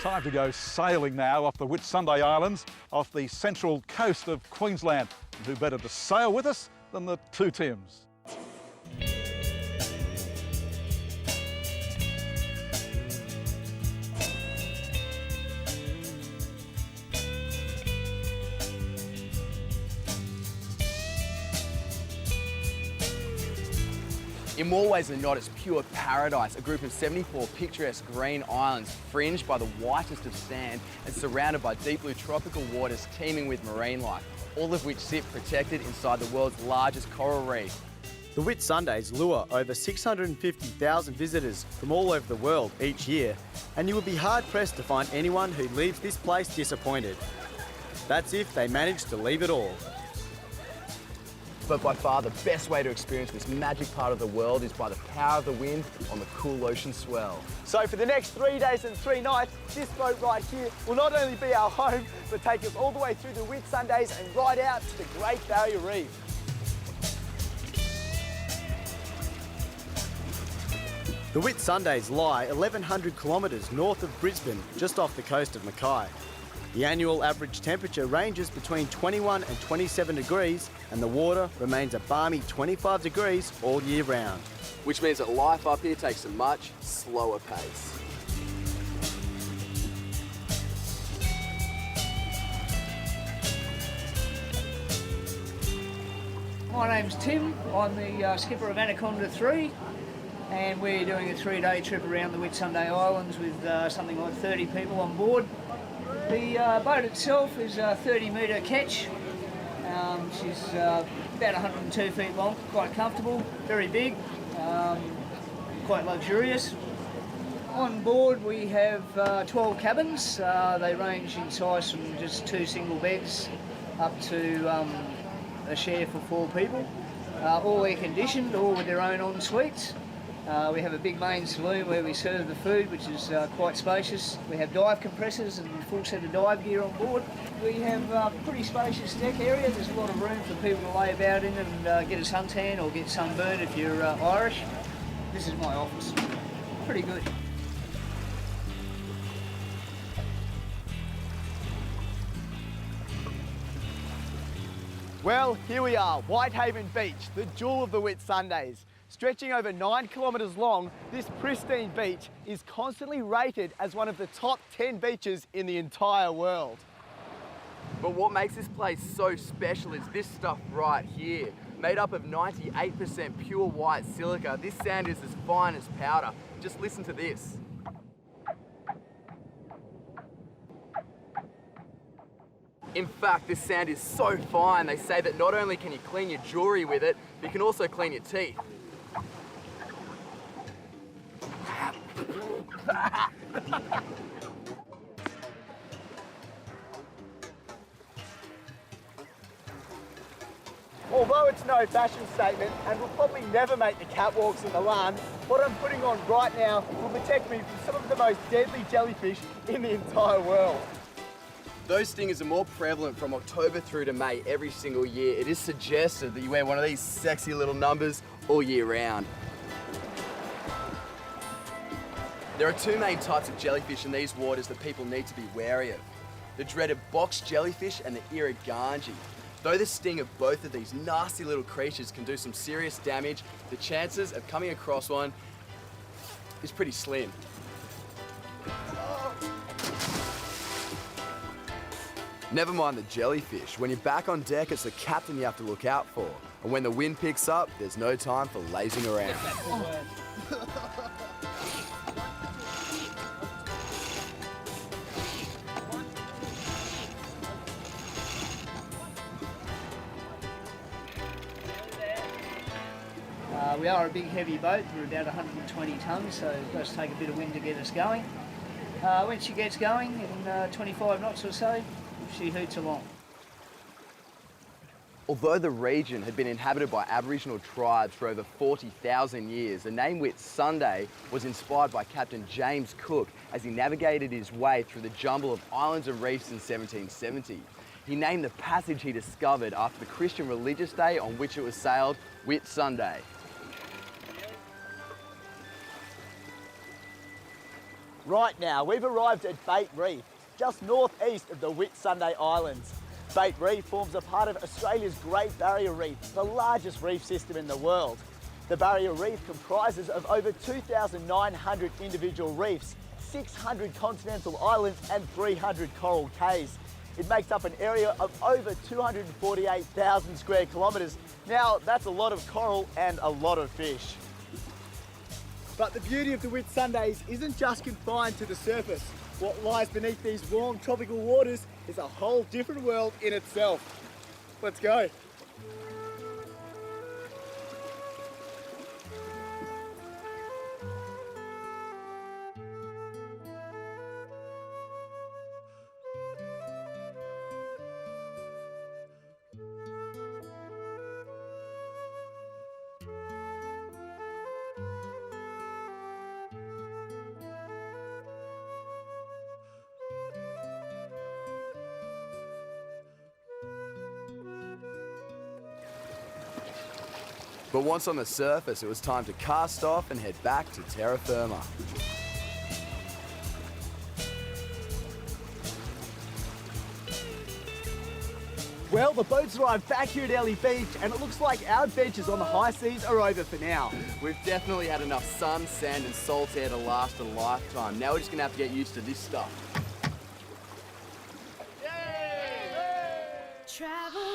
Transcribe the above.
Time to go sailing now off the Whitsunday Islands, off the central coast of Queensland. And who better to sail with us than the two Tims? In more ways than not, it's pure paradise, a group of 74 picturesque green islands fringed by the whitest of sand and surrounded by deep blue tropical waters teeming with marine life, all of which sit protected inside the world's largest coral reef. The Whitsundays lure over 650,000 visitors from all over the world each year, and you would be hard-pressed to find anyone who leaves this place disappointed. That's if they manage to leave it all. But by far the best way to experience this magic part of the world is by the power of the wind on the cool ocean swell. So for the next 3 days and 3 nights, this boat right here will not only be our home, but take us all the way through the Whitsundays and right out to the Great Barrier Reef. The Whitsundays lie 1,100 kilometres north of Brisbane, just off the coast of Mackay. The annual average temperature ranges between 21 and 27 degrees, and the water remains a balmy 25 degrees all year round. Which means that life up here takes a much slower pace. My name's Tim. I'm the skipper of Anaconda 3, and we're doing a 3-day trip around the Whitsunday Islands with something like 30 people on board. The boat itself is a 30-metre ketch. She's about 102 feet long, quite comfortable, very big, quite luxurious. On board we have 12 cabins. They range in size from just 2 single beds up to a share for 4 people. All air conditioned, all with their own en-suites. We have a big main saloon where we serve the food, which is quite spacious. We have dive compressors and a full set of dive gear on board. We have a pretty spacious deck area. There's a lot of room for people to lay about in and get a suntan or get sunburned if you're Irish. This is my office. Pretty good. Well, here we are, Whitehaven Beach, the jewel of the Whitsundays. Stretching over 9 kilometres long, this pristine beach is constantly rated as one of the top 10 beaches in the entire world. But what makes this place so special is this stuff right here. Made up of 98% pure white silica, this sand is as fine as powder. Just listen to this. In fact, this sand is so fine, they say that not only can you clean your jewellery with it, but you can also clean your teeth. Although it's no fashion statement and will probably never make the catwalks in Milan, what I'm putting on right now will protect me from some of the most deadly jellyfish in the entire world. Those stingers are more prevalent from October through to May every single year. It is suggested that you wear one of these sexy little numbers all year round. There are 2 main types of jellyfish in these waters that people need to be wary of. The dreaded box jellyfish and the irrigangi. Though the sting of both of these nasty little creatures can do some serious damage, the chances of coming across one is pretty slim. Never mind the jellyfish. When you're back on deck, it's the captain you have to look out for. And when the wind picks up, there's no time for lazing around. We are a big heavy boat. We're about 120 tonnes, so it does take a bit of wind to get us going. When she gets going, in 25 knots or so, she hoots along. Although the region had been inhabited by Aboriginal tribes for over 40,000 years, the name Whitsunday was inspired by Captain James Cook as he navigated his way through the jumble of islands and reefs in 1770. He named the passage he discovered after the Christian religious day on which it was sailed, Whitsunday. Right now, we've arrived at Bait Reef, just northeast of the Whitsunday Islands. Bait Reef forms a part of Australia's Great Barrier Reef, the largest reef system in the world. The Barrier Reef comprises of over 2,900 individual reefs, 600 continental islands and 300 coral cays. It makes up an area of over 248,000 square kilometres. Now, that's a lot of coral and a lot of fish. But the beauty of the Whitsundays isn't just confined to the surface. What lies beneath these warm tropical waters is a whole different world in itself. Let's go. But once on the surface, it was time to cast off and head back to terra firma. Well, the boats arrived back here at Ellie Beach and it looks like our adventures on the high seas are over for now. We've definitely had enough sun, sand and salt air to last a lifetime. Now we're just gonna have to get used to this stuff. Travel